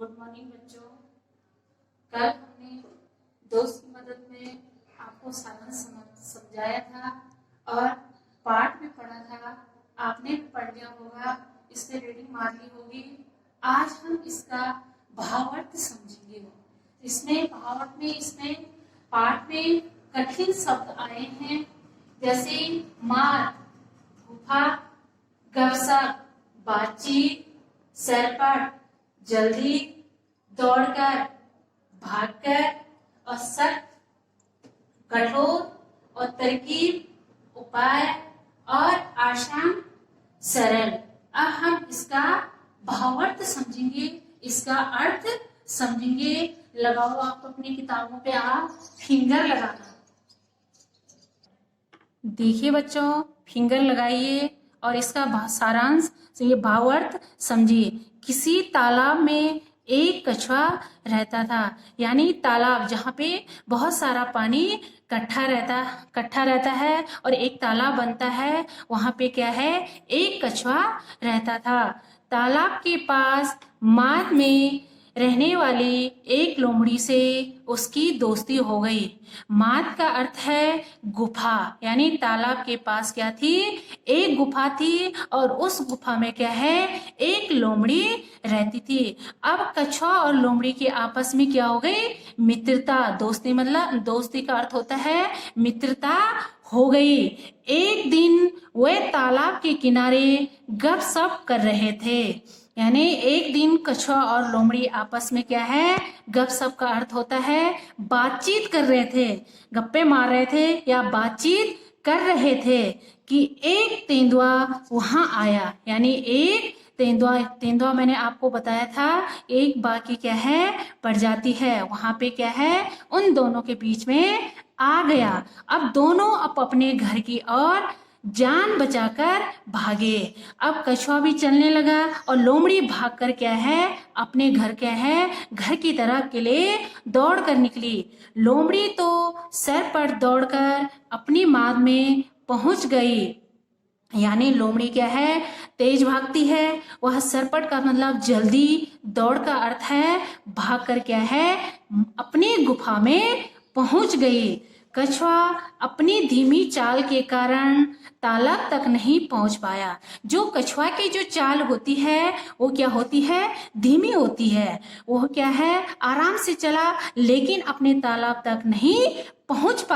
Good morning बच्चों। कल हमने दोस्त की मदद में आपको सारांश समझाया था और पाठ भी पढ़ा था। आपने भी पढ़ लिया होगा, इस पे रीडिंग मार ली होगी। आज हम इसका भावार्थ समझेंगे। इसमें पाठ में कठिन शब्द आए हैं, जैसे मार, गुफा, गपशप, बातचीत, सरपट, जल्दी, दौड़कर, भागकर और सख्त, कठोर और तरकीब, उपाय और आसान, सरल। अब हम इसका भावार्थ समझेंगे, इसका अर्थ समझेंगे। लगाओ आप अपनी किताबों पे आप फिंगर लगाना। देखिए बच्चों, फिंगर लगाइए और इसका सारांश ये भावार्थ समझिए। किसी तालाब में एक कछुआ रहता था, यानी तालाब जहाँ पे बहुत सारा पानी इकट्ठा रहता है और एक तालाब बनता है, वहाँ पे क्या है, एक कछुआ रहता था। तालाब के पास माद में रहने वाली एक लोमड़ी से उसकी दोस्ती हो गई। माद का अर्थ है गुफा, यानी तालाब के पास क्या थी, एक गुफा थी और उस गुफा में क्या है, एक लोमड़ी रहती थी। अब कछुआ और लोमड़ी के आपस में क्या हो गई, मित्रता, दोस्ती, मतलब दोस्ती का अर्थ होता है मित्रता हो गई। एक दिन वे तालाब के किनारे गपशप कर रहे थे, यानी एक दिन कछुआ और लोमड़ी आपस में क्या है, गपशप का अर्थ होता है बातचीत कर रहे थे, गप्पे मार रहे थे या बातचीत कर रहे थे कि एक तेंदुआ वहां आया। यानी एक तेंदुआ मैंने आपको बताया था एक बाघ की क्या है, प्रजाति है। वहां पे क्या है, उन दोनों के बीच में आ गया। अब दोनों अपने घर की ओर जान बचाकर भागे। अब कछुआ भी चलने लगा और लोमड़ी भागकर क्या है, अपने घर घर की तरफ के लिए दौड़ कर निकली। लोमड़ी तो सर पर दौड़कर अपनी माद में पहुंच गई। यानी लोमड़ी क्या है, तेज भागती है। वह सरपट का मतलब जल्दी, दौड़ का अर्थ है भागकर क्या है, अपनी गुफा में पहुंच गई। कछुआ अपनी धीमी चाल के कारण तालाब तक नहीं पहुंच पाया। जो कछुआ की जो चाल होती है वो क्या होती है, धीमी होती है। वो क्या है, आराम से चला लेकिन अपने तालाब तक नहीं पहुंच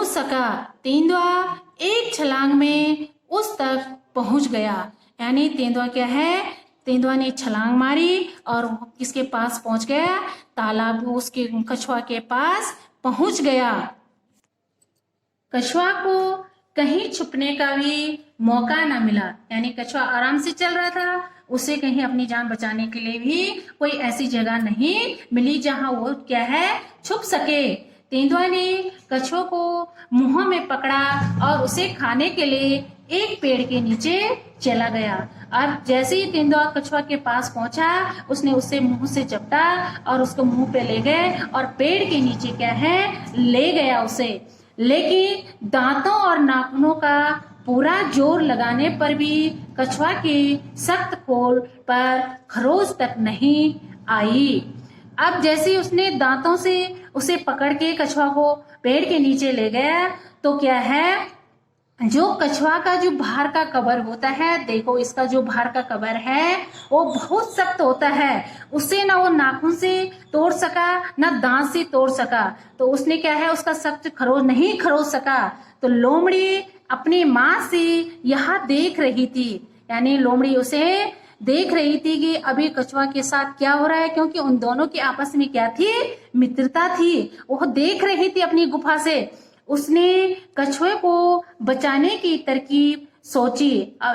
सका। तेंदुआ एक छलांग में उस तक पहुंच गया। यानी तेंदुआ क्या है, तेंदुआ ने छलांग मारी और किसके पास पहुंच गया, तालाब, उसके कछुआ के पास पहुंच गया। कछुआ को कहीं छुपने का भी मौका न मिला। यानी कछुआ आराम से चल रहा था, उसे कहीं अपनी जान बचाने के लिए भी कोई ऐसी जगह नहीं मिली जहां वो क्या है, छुप सके। तेंदुआ ने कछुआ को मुंह में पकड़ा और उसे खाने के लिए एक पेड़ के नीचे चला गया। और जैसे ही तेंदुआ कछुआ के पास पहुंचा, उसने उसे मुंह से चपटा और उसको मुंह पे ले गए और पेड़ के नीचे क्या है, ले गया उसे। लेकिन दांतों और नाखूनों का पूरा जोर लगाने पर भी कछुआ की सख्त खोल पर खरोच तक नहीं आई। अब जैसे उसने दांतों से उसे पकड़ के कछुआ को पेड़ के नीचे ले गया, तो क्या है, जो कछुआ का जो बाहर का कवर होता है, देखो इसका जो बाहर का कवर है वो बहुत सख्त होता है। उसे ना वो नाखून से तोड़ सका, ना दांत से तोड़ सका। तो उसने क्या है, उसका सख्त खरोच सका। तो लोमड़ी अपनी माँ से यह देख रही थी, यानी लोमड़ी उसे देख रही थी कि अभी कछुआ के साथ क्या हो रहा है, क्योंकि उन दोनों की आपस में क्या थी, मित्रता थी। वो देख रही थी अपनी गुफा से। उसने कछुए को बचाने की तरकीब सोची।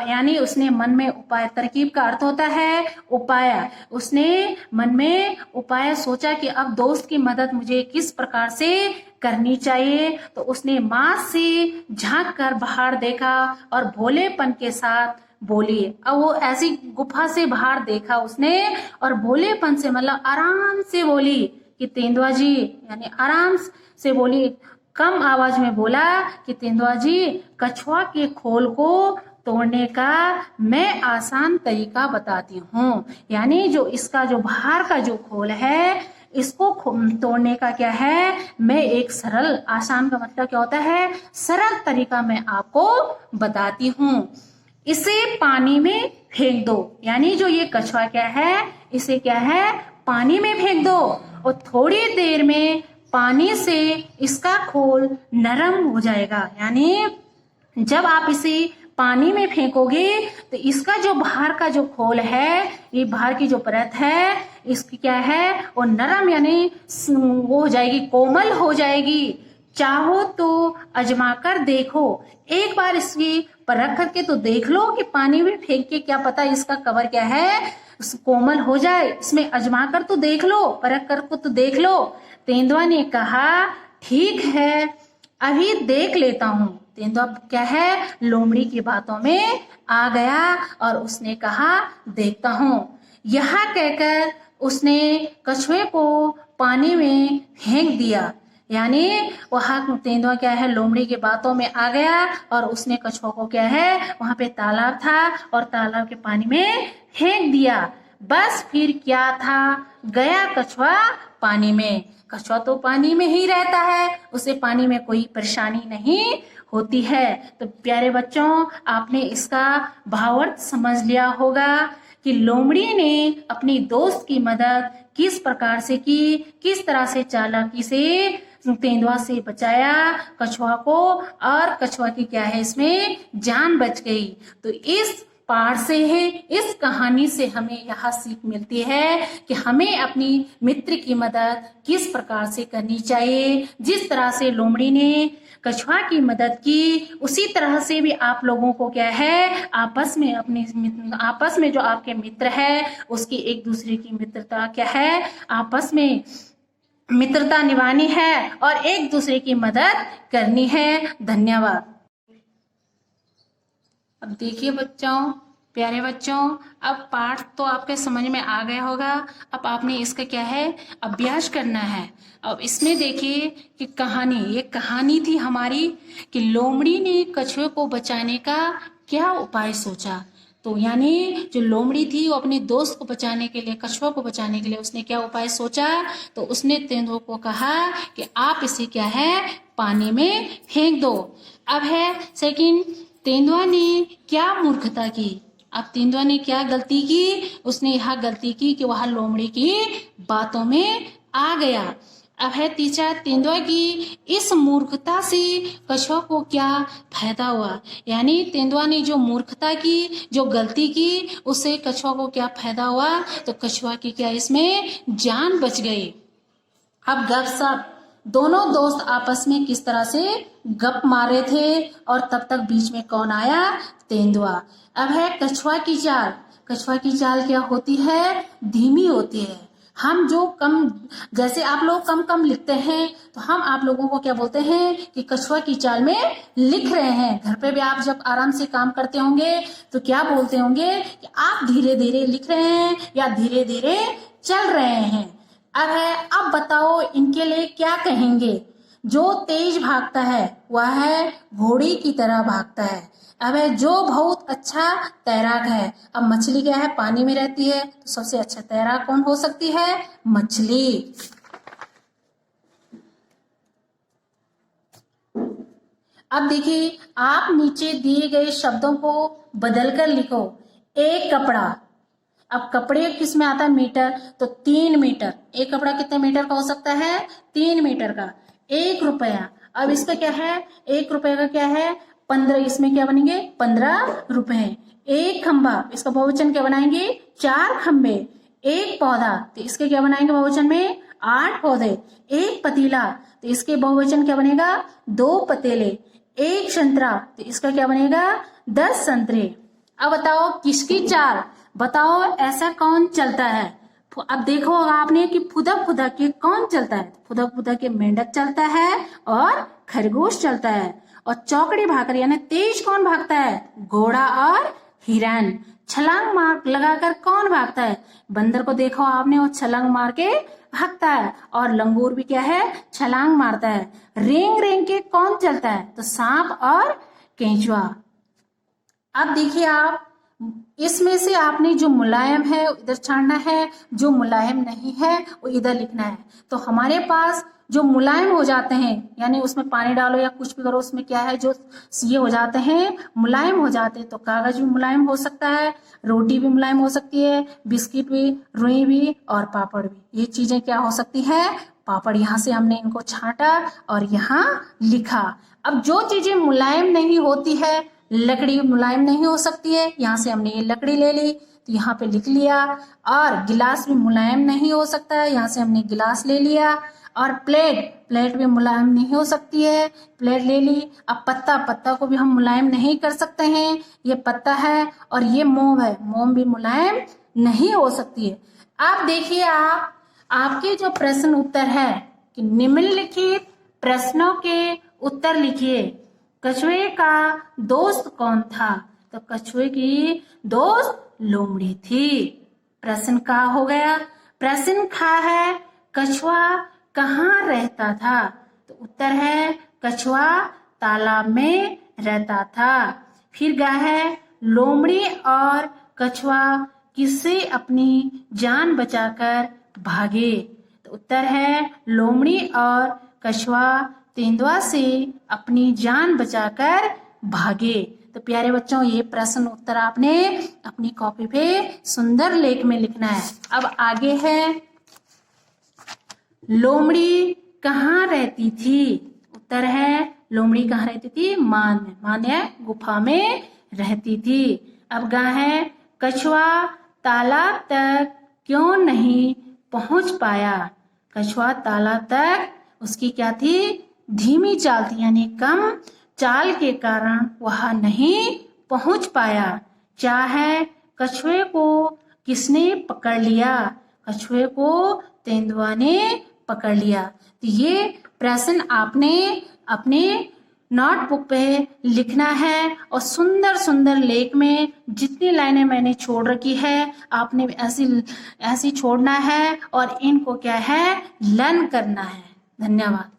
यानी उसने मन में उपाय, तरकीब का अर्थ होता है उपाय। उसने मन में उपाय सोचा कि अब दोस्त की मदद मुझे किस प्रकार से करनी चाहिए। तो उसने माँ से झांक कर बाहर देखा और भोलेपन के साथ बोली। अब वो ऐसी गुफा से बाहर देखा उसने और भोलेपन से, मतलब आराम से बोली कि तेंदुआ जी, यानी आराम से बोली, कम आवाज में बोला कि तेंदुआ जी, कछुआ के खोल को तोड़ने का मैं आसान तरीका बताती हूँ। यानी जो इसका जो बाहर का जो खोल है, इसको तोड़ने का क्या है, मैं एक सरल, आसान का मतलब क्या होता है, सरल तरीका मैं आपको बताती हूँ। इसे पानी में फेंक दो। यानी जो ये कछुआ क्या है, इसे क्या है, पानी में फेंक दो और थोड़ी देर में पानी से इसका खोल नरम हो जाएगा। यानी जब आप इसे पानी में फेंकोगे तो इसका जो बाहर का जो खोल है, ये बाहर की जो परत है, इसकी क्या है, वो नरम यानी वो हो जाएगी, कोमल हो जाएगी। चाहो तो आजमा कर देखो, एक बार इसकी परख करके तो देख लो कि पानी में फेंक के क्या पता इसका कवर क्या है, कोमल हो जाए। इसमें आजमा कर तो देख लो, परख कर तो देख लो। तेंदुआ ने कहा ठीक है, अभी देख लेता हूँ। तेंदुआ क्या है, लोमड़ी की बातों में आ गया और उसने कहा देखता हूँ। यह कहकर उसने कछुए को पानी में फेंक दिया। यानी वहां तेंदुआ क्या है, लोमड़ी की बातों में आ गया और उसने कछुआ को क्या है, वहां पे तालाब था और तालाब के पानी में फेंक दिया। बस फिर क्या था, गया कछुआ पानी में। कछुआ तो पानी में ही रहता है, उसे पानी में कोई परेशानी नहीं होती है। तो प्यारे बच्चों, आपने इसका भावार्थ समझ लिया होगा कि लोमड़ी ने अपनी दोस्त की मदद किस प्रकार से की, किस तरह से चालाकी से तेंदुआ से बचाया कछुआ को, और कछुआ की क्या है, इसमें जान बच गई। तो इस पाठ से है, इस कहानी से हमें यह सीख मिलती है कि हमें अपनी मित्र की मदद किस प्रकार से करनी चाहिए। जिस तरह से लोमड़ी ने कछुआ की मदद की, उसी तरह से भी आप लोगों को क्या है, आपस में जो आपके मित्र है, उसकी एक दूसरे की मित्रता क्या है, आपस में मित्रता निभानी है और एक दूसरे की मदद करनी है। धन्यवाद। अब देखिए बच्चों, प्यारे बच्चों, अब पाठ तो आपके समझ में आ गया होगा। अब आपने इसका क्या है, अभ्यास करना है। अब इसमें देखिए कि ये कहानी थी हमारी कि लोमड़ी ने कछुए को बचाने का क्या उपाय सोचा। तो यानी जो लोमड़ी थी वो अपने दोस्त को बचाने के लिए, कछुआ को बचाने के लिए उसने क्या उपाय सोचा, तो उसने तेंदुआ को कहा कि आप इसे क्या है, पानी में फेंक दो। अब है सेकंड, तेंदुआ ने क्या मूर्खता की। अब तेंदुआ ने क्या गलती की, उसने यह गलती की कि वह लोमड़ी की बातों में आ गया। अब है तीसरा, तेंदुआ की इस मूर्खता से कछुआ को क्या फायदा हुआ। यानी तेंदुआ ने जो मूर्खता की, जो गलती की, उससे कछुआ को क्या फायदा हुआ, तो कछुआ की क्या इसमें जान बच गई। अब गपशप, दोनों दोस्त आपस में किस तरह से गप मार रहे थे और तब तक बीच में कौन आया, तेंदुआ। अब है कछुआ की चाल। कछुआ की चाल क्या होती है, धीमी होती है। हम जो कम, जैसे आप लोग कम कम लिखते हैं तो हम आप लोगों को क्या बोलते हैं कि कछुआ की चाल में लिख रहे हैं। घर पे भी आप जब आराम से काम करते होंगे तो क्या बोलते होंगे कि आप धीरे धीरे लिख रहे हैं या धीरे धीरे चल रहे हैं। अब बताओ इनके लिए क्या कहेंगे। जो तेज भागता है वह है घोड़ी की तरह भागता है। अब है जो बहुत अच्छा तैराक है। अब मछली क्या है, पानी में रहती है, तो सबसे अच्छा तैराक कौन हो सकती है, मछली। अब देखिए, आप नीचे दिए गए शब्दों को बदलकर लिखो। एक कपड़ा, अब कपड़े किस में आता है, मीटर, तो 3 मीटर। एक कपड़ा कितने मीटर का हो सकता है, 3 मीटर का। 1 रुपया, अब इसका क्या है, 1 रुपये का क्या है, 15, इसमें क्या बनेंगे, 15 रुपए। एक खंबा, इसका बहुवचन क्या बनाएंगे, 4 खंबे। एक पौधा, तो इसके क्या बनाएंगे बहुवचन में, 8 पौधे। एक पतीला, तो इसके बहुवचन क्या बनेगा, 2 पतीले। एक संतरा, तो इसका क्या बनेगा, 10 संतरे। अब बताओ किसकी चाल, बताओ ऐसा कौन चलता है। अब देखो आपने कि फुदक फुदक के कौन चलता है, फुदक फुदक के मेंढक चलता है और खरगोश चलता है। और चौकड़ी भाकर यानी तेज कौन भागता है, घोड़ा और हिरन। छलांग मार लगाकर कौन भागता है, बंदर को देखो आपने, वो छलांग मार के भागता है। और लंगूर भी क्या है, छलांग मारता है। रेंग रेंग के कौन चलता है, तो सांप और केंचुआ। अब देखिए आप इसमें से आपने जो मुलायम है इधर छाड़ना है, जो मुलायम नहीं है वो इधर लिखना है। तो हमारे पास जो मुलायम हो जाते हैं, यानी उसमें पानी डालो या कुछ भी करो, उसमें क्या है, जो ये हो जाते हैं, मुलायम हो जाते हैं। तो कागज भी मुलायम हो सकता है, रोटी भी मुलायम हो सकती है, बिस्किट भी, रुई भी और पापड़ भी। ये चीजें क्या हो सकती है, पापड़। यहाँ से हमने इनको छांटा और यहाँ लिखा। अब जो चीजें मुलायम नहीं होती है, लकड़ी मुलायम नहीं हो सकती है, यहाँ से हमने ये लकड़ी ले ली तो यहाँ पे लिख लिया। और गिलास भी मुलायम नहीं हो सकता है, यहाँ से हमने गिलास ले लिया। और प्लेट भी मुलायम नहीं हो सकती है, प्लेट ले ली। अब पत्ता को भी हम मुलायम नहीं कर सकते हैं, ये पत्ता है। और ये मोम है, मोम भी मुलायम नहीं हो सकती है। अब देखिए आपके जो प्रश्न उत्तर है कि निम्नलिखित प्रश्नों के उत्तर लिखिए। कछुए का दोस्त कौन था? तो कछुए की दोस्त लोमड़ी थी। प्रश्न का हो गया। प्रश्न खा है, कछुआ कहाँ रहता था? तो उत्तर है, कछुआ तालाब में रहता था। फिर गा है, लोमड़ी और कछुआ किससे अपनी जान बचाकर भागे? तो उत्तर है, लोमड़ी और कछुआ तेंदुआ से अपनी जान बचाकर भागे। तो प्यारे बच्चों, ये प्रश्न उत्तर आपने अपनी कॉपी पे सुंदर लेख में लिखना है। अब आगे है, लोमड़ी कहाँ रहती थी? उत्तर है, लोमड़ी कहाँ रहती थी? मान में, माने गुफा में रहती थी। अब गा है, कछुआ तालाब तक क्यों नहीं पहुंच पाया? कछुआ तालाब तक उसकी क्या थी? धीमी चाल थी, यानी कम चाल के कारण वह नहीं पहुंच पाया। क्या है, कछुए को किसने पकड़ लिया? कछुए को तेंदुआ ने पकड़ लिया। तो ये प्रश्न आपने अपने नोटबुक पे लिखना है और सुंदर सुंदर लेख में जितनी लाइनें मैंने छोड़ रखी है आपने ऐसी छोड़ना है और इनको क्या है, लर्न करना है। धन्यवाद।